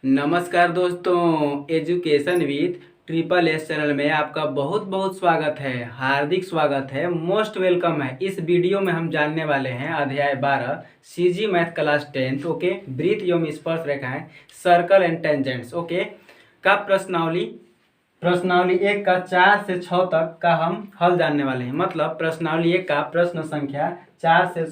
नमस्कार दोस्तों, education with triple S channel में आपका बहुत बहुत स्वागत है। हार्दिक स्वागत है, मोस्ट वेलकम है। इस वीडियो में हम जानने वाले हैं अध्याय 12 CG math class 10th okay, वृत्त एवं स्पर्श रेखाएं, सर्कल एंड टेंजेंट्स ओके का प्रश्नावली 1 का 4 से 6 तक का हम हल जानने वाले हैं। मतलब प्रश्नावली 1 का प्रश्न संख्या 4 से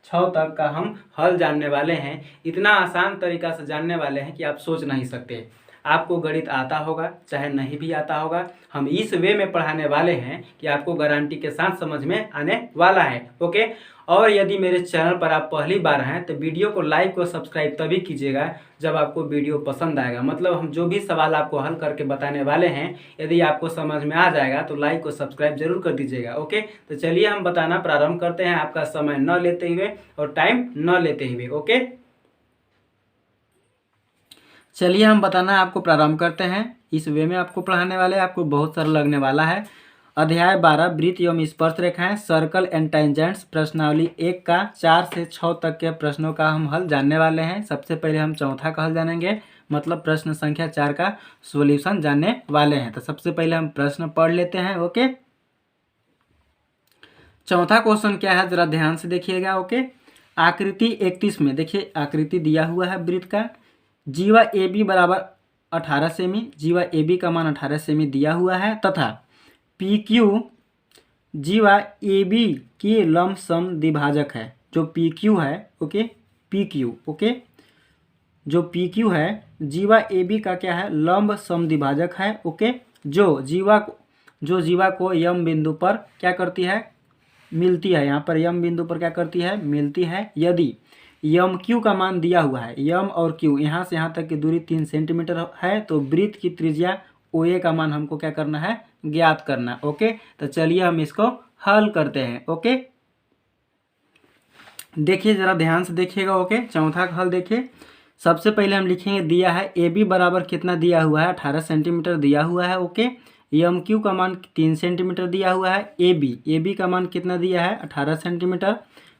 6 तक का हम हल जानने वाले हैं। इतना आसान तरीका से जानने वाले हैं कि आप सोच नहीं सकते। आपको गणित आता होगा चाहे नहीं भी आता होगा, हम इस वे में पढ़ाने वाले हैं कि आपको गारंटी के साथ समझ में आने वाला है ओके। और यदि मेरे चैनल पर आप पहली बार हैं तो वीडियो को लाइक और सब्सक्राइब तभी कीजिएगा जब आपको वीडियो पसंद आएगा। मतलब हम जो भी सवाल आपको हल करके बताने वाले हैं, यदि आपको समझ में आ जाएगा तो लाइक और सब्सक्राइब जरूर कर दीजिएगा ओके। तो चलिए हम बताना प्रारंभ करते हैं, आपका समय न लेते हुए और टाइम न लेते हुए ओके। चलिए हम बताना आपको प्रारंभ करते हैं। इस वे में आपको पढ़ाने वाले, आपको बहुत सरल लगने वाला है। अध्याय 12 वृत्त एवं स्पर्श रेखाएं, सर्कल एंड टेंजेंट्स, प्रश्नावली 1 का 4 से 6 तक के प्रश्नों का हम हल जानने वाले हैं। सबसे पहले हम चौथा का हल जानेंगे, मतलब प्रश्न संख्या 4 का सॉल्यूशन जानने वाले हैं। तो सबसे पहले हम प्रश्न पढ़ लेते हैं ओके। चौथा क्वेश्चन क्या है, जरा ध्यान से देखिएगा ओके। आकृति 31 में देखिए, आकृति दिया हुआ है वृत्त का। जीवा ए बी बराबर 18 सेमी, जीवा ए बी का मान 18 सेमी दिया हुआ है, तथा पी क्यू जीवा ए बी की लंब सम द्विभाजक है। जो पी क्यू है ओके, पी क्यू ओके, जो पी क्यू है जीवा ए बी का क्या है, लंब सम द्विभाजक है ओके। जो जीवा को यम बिंदु पर क्या करती है, मिलती है। यहाँ पर यम बिंदु पर क्या करती है, मिलती है। यदि यम क्यू का मान दिया हुआ है, यम और क्यू यहाँ से यहाँ तक की दूरी 3 सेंटीमीटर है, तो वृत्त की त्रिज्या ओ ए का मान हमको क्या करना है, ज्ञात करना है ओके। तो चलिए हम इसको हल करते हैं ओके। देखिए जरा ध्यान से देखिएगा ओके। चौथा का हल देखिए। सबसे पहले हम लिखेंगे, दिया है ए बी बराबर कितना दिया हुआ है, 18 सेंटीमीटर दिया हुआ है ओके। यम क्यू का मान 3 सेंटीमीटर दिया हुआ है। ए बी का मान कितना दिया है, 18 सेंटीमीटर।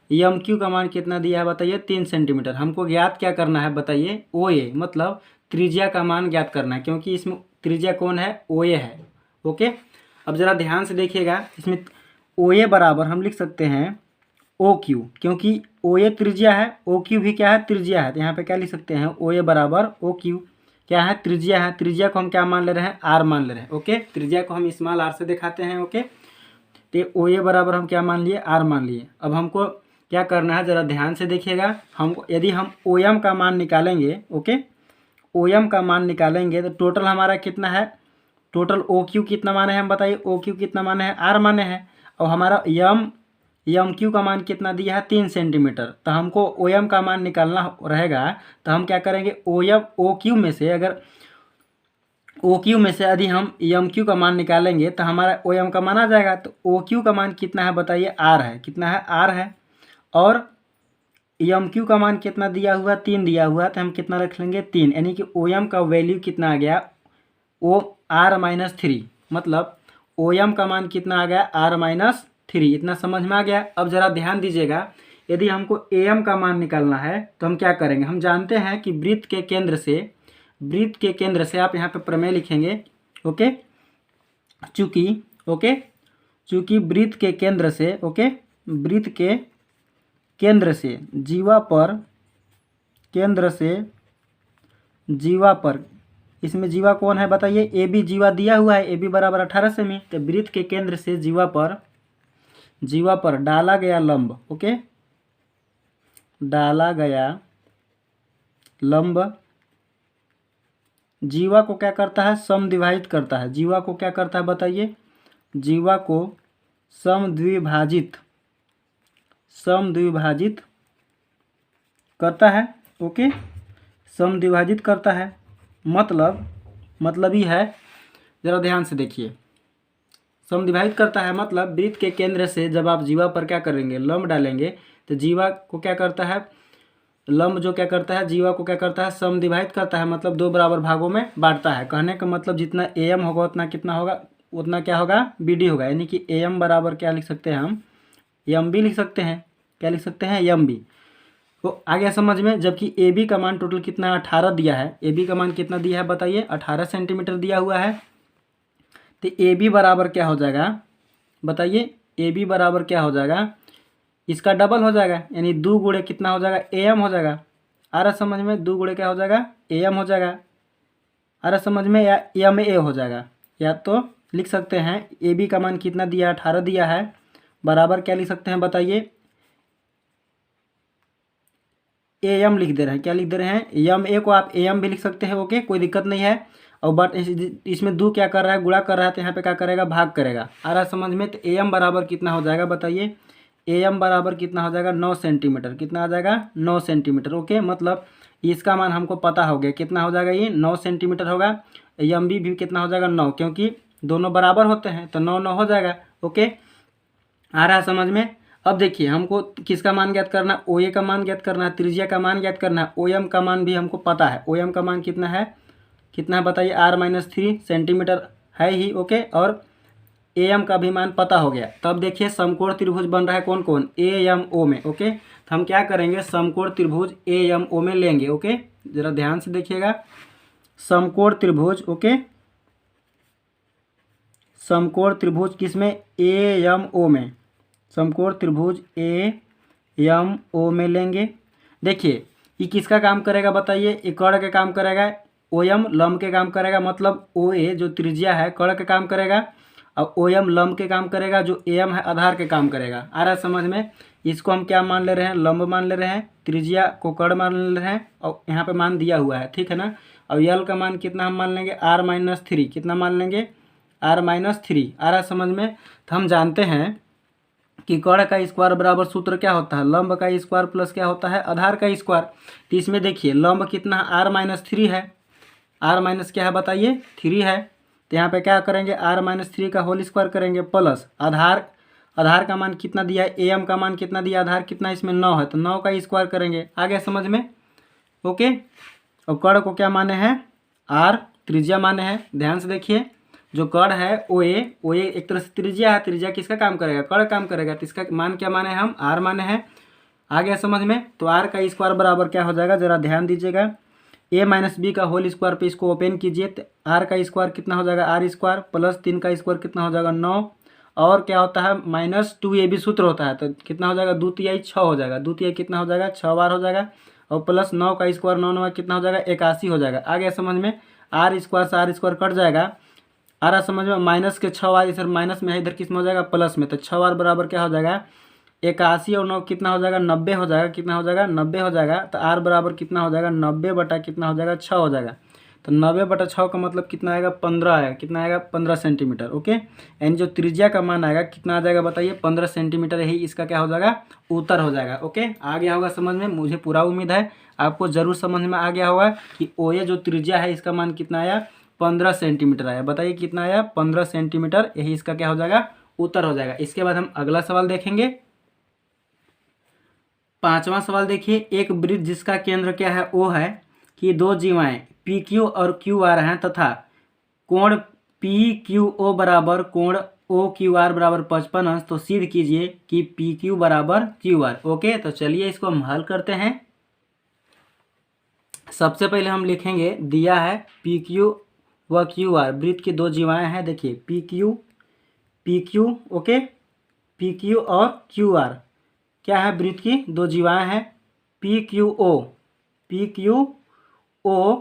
यम क्यू का मान कितना दिया है बताइए, 3 सेंटीमीटर। हमको ज्ञात क्या करना है बताइए, ओ ए, मतलब त्रिज्या का मान ज्ञात करना है, क्योंकि इसमें त्रिज्या कौन है, ओ ए है ओके। अब जरा ध्यान से देखिएगा, इसमें ओ ए बराबर हम लिख सकते हैं ओ क्यू, क्योंकि ओ ए त्रिज्या है, ओ क्यू भी क्या है, त्रिज्या है। तो यहाँ पे क्या लिख सकते हैं, ओ ए बराबर ओ क्यू क्या है, त्रिज्या है। त्रिज्या को हम क्या मान ले रहे हैं, आर मान ले रहे हैं ओके। त्रिज्या को हम स्मॉल आर से दिखाते हैं ओके। तो ओ ए बराबर हम क्या मान लिए, आर मान लिए। अब हमको क्या करना है, ज़रा ध्यान से देखिएगा। हमको यदि हम ओ एम का मान निकालेंगे ओके, ओ एम का मान निकालेंगे तो टोटल हमारा कितना है, टोटल ओ क्यू कितना माने हैं हम बताइए, ओ क्यू कितना माने हैं, आर माने हैं। और हमारा यम क्यू का मान कितना दिया है, 3 सेंटीमीटर। तो हमको ओ एम का मान निकालना रहेगा। तो हम क्या करेंगे, ओ क्यू में से यदि हम यम क्यू का मान निकालेंगे तो हमारा ओ एम का मान आ जाएगा। तो ओ क्यू का मान कितना है बताइए, आर है। कितना है, आर है। और यम क्यू का मान कितना दिया हुआ, 3 दिया हुआ, तो हम कितना रख लेंगे, 3। यानी कि ओ एम का वैल्यू कितना आ गया, ओ आर माइनस 3। मतलब ओ एम का मान कितना आ गया, आर माइनस 3। इतना समझ में आ गया। अब ज़रा ध्यान दीजिएगा, यदि हमको ए एम का मान निकालना है तो हम क्या करेंगे। हम जानते हैं कि वृत्त के केंद्र से आप यहाँ पे प्रमेय लिखेंगे ओके। चूँकि वृत्त के केंद्र से ओके, वृत्त के केंद्र से जीवा पर इसमें जीवा कौन है बताइए, ए बी जीवा दिया हुआ है, ए बी बराबर 18 सेमी। तो वृत्त के केंद्र से जीवा पर डाला गया लंब ओके, डाला गया लंब जीवा को क्या करता है, समद्विभाजित करता है। जीवा को क्या करता है बताइए, जीवा को समद्विभाजित करता है ओके, समद्विभाजित करता है। मतलब ही है, ज़रा ध्यान से देखिए, समद्विभाजित करता है मतलब वृत्त के केंद्र से जब आप जीवा पर क्या करेंगे, लंब डालेंगे, तो जीवा को क्या करता है, लंब जो क्या करता है, जीवा को क्या करता है, समद्विभाजित करता है। मतलब 2 बराबर भागों में बांटता है। कहने का मतलब जितना ए एम होगा उतना कितना होगा, उतना क्या होगा, बी डी होगा। यानी कि ए एम बराबर क्या लिख सकते हैं हम, एम बी लिख सकते हैं। क्या लिख सकते हैं, एम बी। तो आ गया समझ में। जबकि ए बी का मान टोटल कितना 18 दिया है, ए बी का मान कितना दिया है बताइए, 18 सेंटीमीटर दिया हुआ है। तो ए बी बराबर क्या हो जाएगा बताइए, ए बी बराबर क्या हो जाएगा, इसका डबल हो जाएगा, यानी 2 गुणे कितना हो जाएगा, ए एम हो जाएगा। आ रहा समझ में, 2 गुणे क्या हो जाएगा, ए एम हो जाएगा। आ रहा समझ में, या एम ए हो जाएगा। या तो लिख सकते हैं ए बी का मान कितना दिया, 18 दिया है, बराबर क्या लिख सकते हैं बताइए, ए एम लिख दे रहे हैं। क्या लिख दे रहे हैं, एम ए को आप ए एम भी लिख सकते हैं, ओके, कोई दिक्कत नहीं है। और बट इसमें 2 क्या कर रहा है, गुणा कर रहा है, तो यहाँ पे क्या करेगा, भाग करेगा। आ रहा समझ में। तो ए एम बराबर कितना हो जाएगा बताइए, ए एम बराबर कितना हो जाएगा, 9 सेंटीमीटर। कितना आ जाएगा, 9 सेंटीमीटर। ओके, मतलब इसका मान हमको पता हो गया, कितना हो जाएगा, ये 9 सेंटीमीटर होगा। एम बी भी कितना हो जाएगा, 9, क्योंकि दोनों बराबर होते हैं, तो 9 9 हो जाएगा। ओके, आ रहा है समझ में। अब देखिए हमको किसका मान ज्ञात करना है, ओ ए का मान ज्ञात करना है, त्रिज्या का मान ज्ञात करना है। ओ एम का मान भी हमको पता है, ओ एम का मान कितना है, कितना है बताइए, R-3 सेंटीमीटर है ही। ओके, और ए एम का भी मान पता हो गया। तब देखिए समकोण त्रिभुज बन रहा है कौन कौन, ए एम ओ में। ओके, तो हम क्या करेंगे, समकोण त्रिभुज ए एम ओ में लेंगे। ओके, जरा ध्यान से देखिएगा, समकोण त्रिभुज। ओके, समकोण त्रिभुज किसमें, ए एम ओ में, समकोण त्रिभुज ए एम ओ में लेंगे। देखिए ये किसका काम करेगा बताइए, ये कर्ण के काम करेगा, ओ एम लंब के काम करेगा, मतलब ओ ए जो त्रिज्या है कर्ण के काम करेगा, और ओ एम लंब के काम करेगा, जो ए एम है आधार के काम करेगा। आ रहा है समझ में। इसको हम क्या मान ले रहे हैं, लंब मान ले रहे हैं, त्रिज्या को कर्ण मान ले रहे हैं, और यहाँ पे मान दिया हुआ है, ठीक है ना। और यल का मान कितना हम मान लेंगे, R-3। कितना मान लेंगे, R-3। आ रहा समझ में। तो हम जानते हैं कि कर्ण का स्क्वायर बराबर सूत्र क्या होता है, लंब का स्क्वायर प्लस क्या होता है, आधार का स्क्वायर। तो इसमें देखिए लंब कितना R-3 है, R माइनस क्या है बताइए, 3 है। तो यहाँ पे क्या करेंगे, R-3 का होल स्क्वायर करेंगे, प्लस आधार, आधार का मान कितना दिया है, ए एम का मान कितना दिया, आधार कितना इसमें 9 है, तो 9 का स्क्वायर करेंगे। आ गया समझ में। ओके, और कर्ण को क्या माने हैं, R त्रिज्या माने हैं। ध्यान से देखिए, जो कर्ण है ओ ए एक तरह से त्रिज्या है, त्रिज्या किसका काम करेगा, कर्ण काम करेगा, तो इसका मान क्या माने हम, R माने हैं। आ गया समझ में। तो R का स्क्वायर बराबर क्या हो जाएगा, जरा ध्यान दीजिएगा, ए माइनस बी का होल स्क्वायर पे इसको ओपन कीजिए, तो R का स्क्वायर कितना हो जाएगा, R स्क्वायर प्लस 3 का स्क्वायर कितना हो जाएगा, 9, और क्या होता है -2ab सूत्र होता है, तो कितना हो जाएगा, 2 तिहाई 6 हो जाएगा, 2 तिहाई कितना हो जाएगा, 6 बार हो जाएगा, और प्लस 9 का स्क्वायर 9 9 कितना हो जाएगा, 81 हो जाएगा। आ गया समझ में। R स्क्वायर से R स्क्वायर कट जाएगा। आ रहा समझ में, माइनस के 6 बार इधर माइनस में है, इधर किस में हो जाएगा, प्लस में, तो 6 बार बराबर क्या हो जाएगा, 81, और 9 कितना हो जाएगा, 90 हो जाएगा। कितना हो जाएगा, 90 हो जाएगा। तो R बराबर कितना हो जाएगा, 90 बटा कितना हो जाएगा, 6 हो जाएगा। तो 90 बटा 6 का मतलब कितना आएगा, 15 आएगा। कितना आएगा, 15 सेंटीमीटर। ओके, यानी जो त्रिज्या का मान आएगा कितना आ जाएगा बताइए, 15 सेंटीमीटर, यही इसका क्या हो जाएगा, उत्तर हो जाएगा। ओके, आ गया होगा समझ में, मुझे पूरा उम्मीद है आपको जरूर समझ में आ गया होगा कि ओ ए जो त्रिज्या है इसका मान कितना आया, 15 सेंटीमीटर आया। बताइए कितना आया, 15 सेंटीमीटर, यही इसका क्या हो जाएगा, उत्तर हो जाएगा। इसके बाद हम अगला सवाल देखेंगे। 5वां सवाल देखिए, एक वृत्त जिसका केंद्र क्या है, ओ है, कि दो जीवाएं पी क्यू और क्यू आर हैं, तथा कोण पी क्यू ओ बराबर कोण ओ क्यू आर बराबर 55 अंश, तो सिद्ध कीजिए कि पी क्यू बराबर क्यू आर। ओके, तो चलिए इसको हम हल करते हैं। सबसे पहले हम लिखेंगे, दिया है पी क्यू व क्यू आर, वृत्त की दो जीवाएं हैं। देखिए P Q, okay, P Q और क्यू आर क्या है, वृत्त की दो जीवाएं हैं। पी क्यू ओ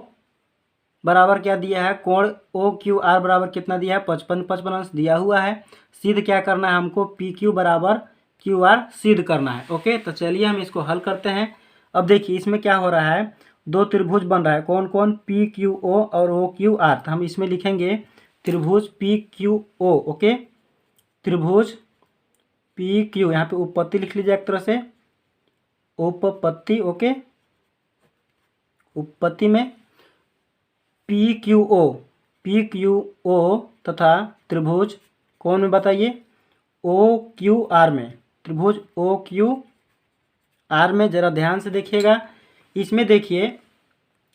बराबर क्या दिया है, कोण ओ क्यू आर बराबर कितना दिया है, 55 अंश दिया हुआ है। सिद्ध क्या करना है हमको, पी क्यू बराबर क्यू आर सिद्ध करना है। ओके, तो चलिए हम इसको हल करते हैं। अब देखिए इसमें क्या हो रहा है, दो त्रिभुज बन रहा है, कौन कौन, पी क्यू ओ और ओ क्यू आर। तो हम इसमें लिखेंगे त्रिभुज पी क्यू ओ। ओके, त्रिभुज पी क्यू, यहाँ पे उपपत्ति लिख लीजिए एक तरह से, उपपत्ति। ओके, उपपत्ति में पी क्यू ओ तथा त्रिभुज कौन में बताइए, ओ क्यू आर में, त्रिभुज ओ क्यू आर में। जरा ध्यान से देखिएगा, इसमें देखिए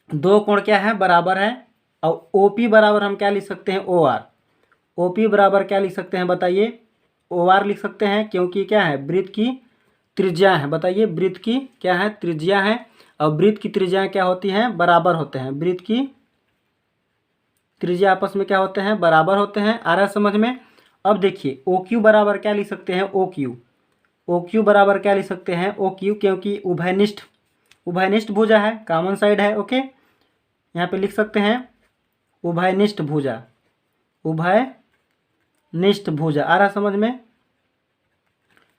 दो कोण क्या है, बराबर है, और ओ पी बराबर हम क्या लिख सकते हैं, ओ आर। ओ पी बराबर क्या लिख सकते हैं बताइए, ओ आर लिख सकते हैं, क्योंकि क्या है, वृत्त की त्रिज्या है। बताइए वृत्त की क्या है, त्रिज्या है। और वृत्त की त्रिज्याएं क्या होती हैं, बराबर होते हैं। वृत्त की त्रिज्या आपस में क्या होते हैं, बराबर होते हैं। आ रहा है समझ में। अब देखिए ओ क्यू बराबर क्या लिख सकते हैं, ओ क्यू। ओ क्यू बराबर क्या लिख सकते हैं, ओ क्यू, क्योंकि उभयनिष्ठ भुजा है, कॉमन साइड है। ओके, यहाँ पे लिख सकते हैं उभयनिष्ठ भुजा, उभयनिष्ठ भुजा। आ रहा समझ में।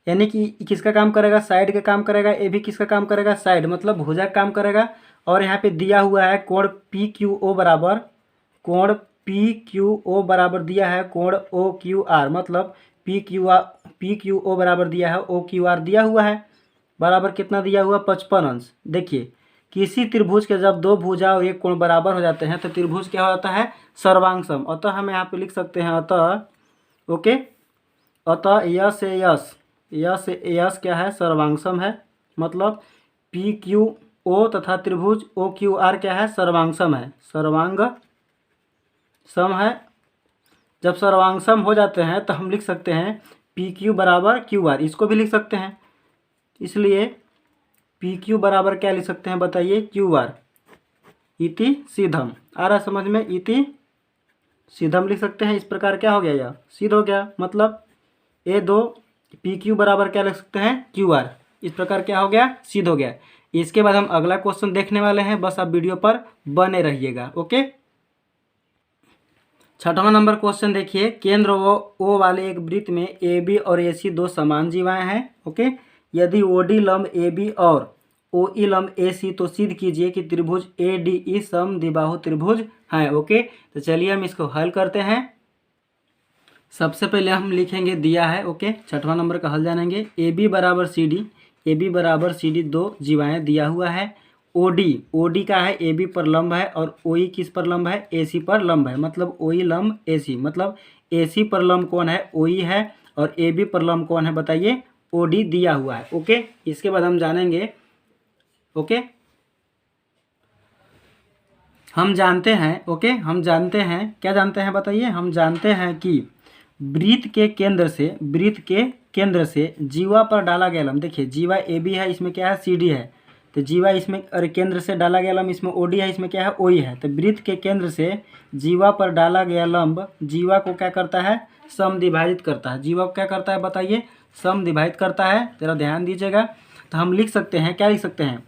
यानी कि किसका काम करेगा, साइड का काम करेगा। ए भी किसका काम करेगा, साइड, मतलब भुजा का काम करेगा। और यहाँ पे दिया हुआ है कोण पी क्यू ओ बराबर, कोण पी क्यू ओ बराबर दिया है कोण ओ क्यू आर, मतलब पी क्यू ओ बराबर दिया है ओ क्यू आर दिया हुआ है। बराबर कितना दिया हुआ, 55 अंश। देखिए किसी त्रिभुज के जब दो भुजा और एक कोण बराबर हो जाते हैं तो त्रिभुज क्या होता है, सर्वांग सम। अतः हम यहाँ पे लिख सकते हैं अतः, ओके, अतः यस क्या है, सर्वांग सम है। मतलब पी क्यू ओ तथा त्रिभुज ओ क्यू आर क्या है, सर्वांग सम है, सर्वांग सम है। जब सर्वांग सम हो जाते हैं तो हम लिख सकते हैं पी क्यू बराबर क्यू आर, इसको भी लिख सकते हैं। इसलिए पी क्यू बराबर क्या लिख सकते हैं, बताइए, क्यू आर इति सीधम। आ रहा समझ में, इति सीधम लिख सकते हैं। इस प्रकार क्या हो गया, यह सिद्ध हो गया। मतलब ए दो पी क्यू बराबर क्या लिख सकते हैं, क्यू आर। इस प्रकार क्या हो गया, सिद्ध हो गया। इसके बाद हम अगला क्वेश्चन देखने वाले हैं, बस आप वीडियो पर बने रहिएगा। ओके, 6वां नंबर क्वेश्चन देखिए। केंद्र ओ वाले एक वृत्त में ए बी और ए सी दो समान जीवाएं हैं। ओके, यदि ओ डी लंब ए बी और ओ ई लंब ए सी तो सिद्ध कीजिए कि त्रिभुज ए डी ई समद्विबाहु त्रिभुज है। ओके, तो चलिए हम इसको हल करते हैं। सबसे पहले हम लिखेंगे, दिया है, ओके, 6वां नंबर का हल जानेंगे। ए बी बराबर सी डी, ए बी बराबर सी डी दो जीवाएं दिया हुआ है। ओ डी का है ए बी पर लंब है और ओ ई किस पर लंब है, ए सी पर लंब है। मतलब ओ ई लंब ए सी, मतलब ए सी पर लंब कौन है, ओ ई है, और ए बी पर लंब कौन है, बताइए, ओ डी दिया हुआ है। ओके, इसके बाद हम जानेंगे, ओके, हम जानते हैं, ओके, हम जानते हैं, क्या जानते हैं बताइए, हम जानते हैं कि वृत्त के केंद्र से जीवा पर डाला गया लंब, देखिए जीवा ए बी है, इसमें क्या है, सी डी है। तो जीवा इसमें, और केंद्र से डाला गया लंब इसमें ओ डी है, इसमें क्या है, ओ ई है। तो वृत्त के केंद्र से जीवा पर डाला गया लंब जीवा को क्या करता है, समद्विभाजित करता है। जीवा को क्या करता है, बताइए, समद्विभाजित करता है। जरा ध्यान दीजिएगा। तो हम लिख सकते हैं, क्या लिख सकते हैं,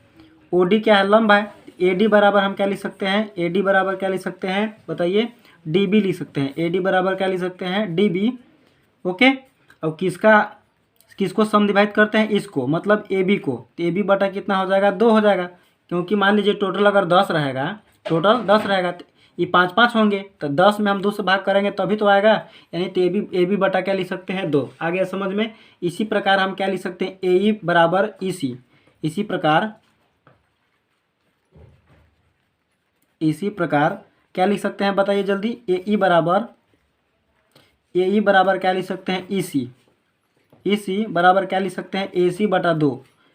ओ डी क्या है, लंब है। ए डी बराबर हम क्या लिख सकते हैं, ए डी बराबर क्या लिख सकते हैं, बताइए, डी बी लिख सकते हैं। ए डी बराबर क्या लिख सकते हैं, डी बी। ओके, अब किसको समद्विभाजित करते हैं, इसको, मतलब ए बी को। तो ए बी बटा कितना हो जाएगा, 2 हो जाएगा। क्योंकि मान लीजिए टोटल अगर 10 रहेगा, टोटल 10 रहेगा, तो ये 5-5 होंगे। तो 10 में हम 2 से भाग करेंगे तभी तो आएगा। यानी तो ए बी बटा क्या लिख सकते हैं, 2। आ गया समझ में। इसी प्रकार हम क्या लिख सकते हैं, ए ई बराबर ई सी। इसी प्रकार क्या लिख सकते हैं, बताइए जल्दी, ए ई बराबर क्या लिख सकते हैं, ई सी बराबर क्या लिख सकते हैं, ए सी बटा 2।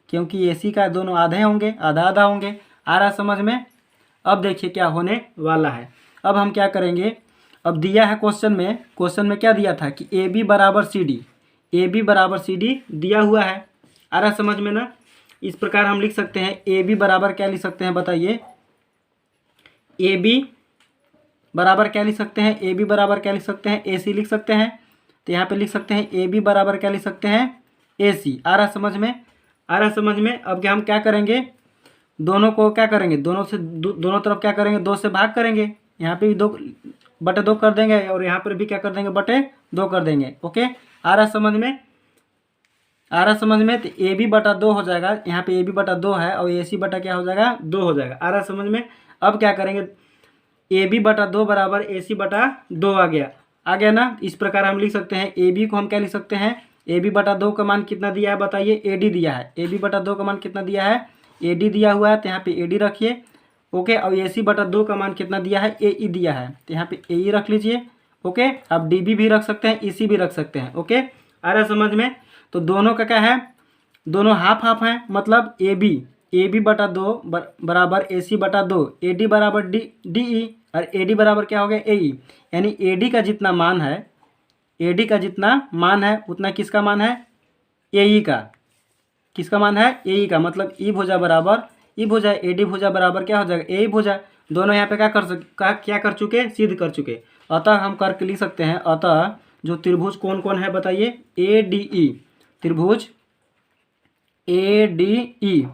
क्योंकि ए सी का दोनों आधे होंगे, आधा आधा होंगे। आ रहा समझ में। अब देखिए क्या होने वाला है। अब हम क्या करेंगे, अब दिया है क्वेश्चन में क्या दिया था कि ए बी बराबर सी डी, ए बी बराबर सी डी दिया हुआ है। आ रहा समझ में ना। इस प्रकार हम लिख सकते हैं ए बी बराबर क्या लिख सकते हैं, बताइए, ए बी बराबर क्या लिख सकते हैं, ए बी बराबर क्या लिख सकते हैं, ए सी लिख सकते हैं। तो यहाँ पे लिख सकते हैं ए बी बराबर क्या लिख सकते हैं, ए सी। आ रहा समझ में, आ रहा समझ में। अब क्या हम क्या करेंगे, दोनों को क्या करेंगे, दोनों तरफ क्या करेंगे, 2 से भाग करेंगे। यहाँ पे भी 2/2 कर देंगे और यहाँ पर भी क्या कर देंगे, 2 कर देंगे। ओके, आ रहा समझ में, आ रहा समझ में। तो ए बी बटा 2 हो जाएगा, यहाँ पे ए बी बटा 2 है और ए सी बटा क्या हो जाएगा, 2 हो जाएगा। आ रहा समझ में। अब क्या करेंगे, ए बी बटा 2 बराबर ए सी बटा 2 आ गया ना। इस प्रकार हम लिख सकते हैं ए बी को हम क्या लिख सकते हैं, ए बी बटा 2 का मान कितना दिया है, बताइए, ए डी दिया है। ए बी बटा 2 का मान कितना दिया है, ए डी दिया हुआ है। तो यहाँ पे ए डी रखिए। ओके, और ए सी बटा 2 का मान कितना दिया है, ए ई दिया है। तो यहाँ पे ए ई रख लीजिए। ओके, अब डी बी भी रख सकते हैं, ई सी भी रख सकते हैं। ओके, आ रहा समझ में। तो दोनों का क्या है, दोनों हाफ हाफ हैं। मतलब ए बी बटा 2 बराबर ए सी बटा 2, ए डी बराबर डी ई, और ए डी बराबर क्या हो गया, ए ई। यानी ए डी का जितना मान है, उतना किसका मान है, ए ई का। किसका मान है, ए का, मतलब ई भुजा बराबर ई भुजा, ए डी भुजा बराबर क्या हो जाएगा, ए भुजा। दोनों यहाँ पे क्या कर चुके, सिद्ध कर चुके। अतः हम करके लिख सकते हैं, अतः जो त्रिभुज कौन कौन है बताइए, ए डी ई, त्रिभुज A D E,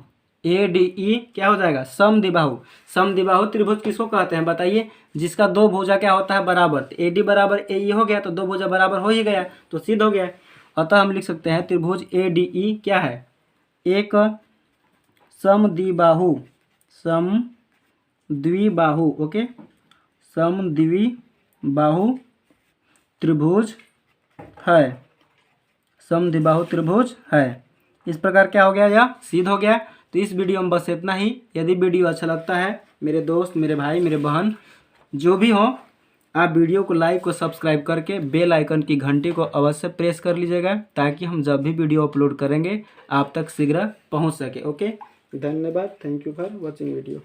A D E क्या हो जाएगा, समद्विबाहु। समद्विबाहु त्रिभुज किसको कहते हैं बताइए, जिसका दो भुजा क्या होता है बराबर। ए डी बराबर ए ई हो गया तो दो भुजा बराबर हो ही गया, तो सिद्ध हो गया। अतः हम लिख सकते हैं त्रिभुज ए डी ई क्या है, एक समद्विबाहु, समद्विबाहु, ओके, समद्विबाहु त्रिभुज है, समद्विबाहु त्रिभुज है। इस प्रकार क्या हो गया, यह सिद्ध हो गया। तो इस वीडियो में बस इतना ही। यदि वीडियो अच्छा लगता है, मेरे दोस्त, मेरे भाई, मेरे बहन जो भी हो, आप वीडियो को लाइक और सब्सक्राइब करके बेल आइकन की घंटी को अवश्य प्रेस कर लीजिएगा, ताकि हम जब भी वीडियो अपलोड करेंगे आप तक शीघ्र पहुंच सके। ओके, धन्यवाद, thank you for watching video.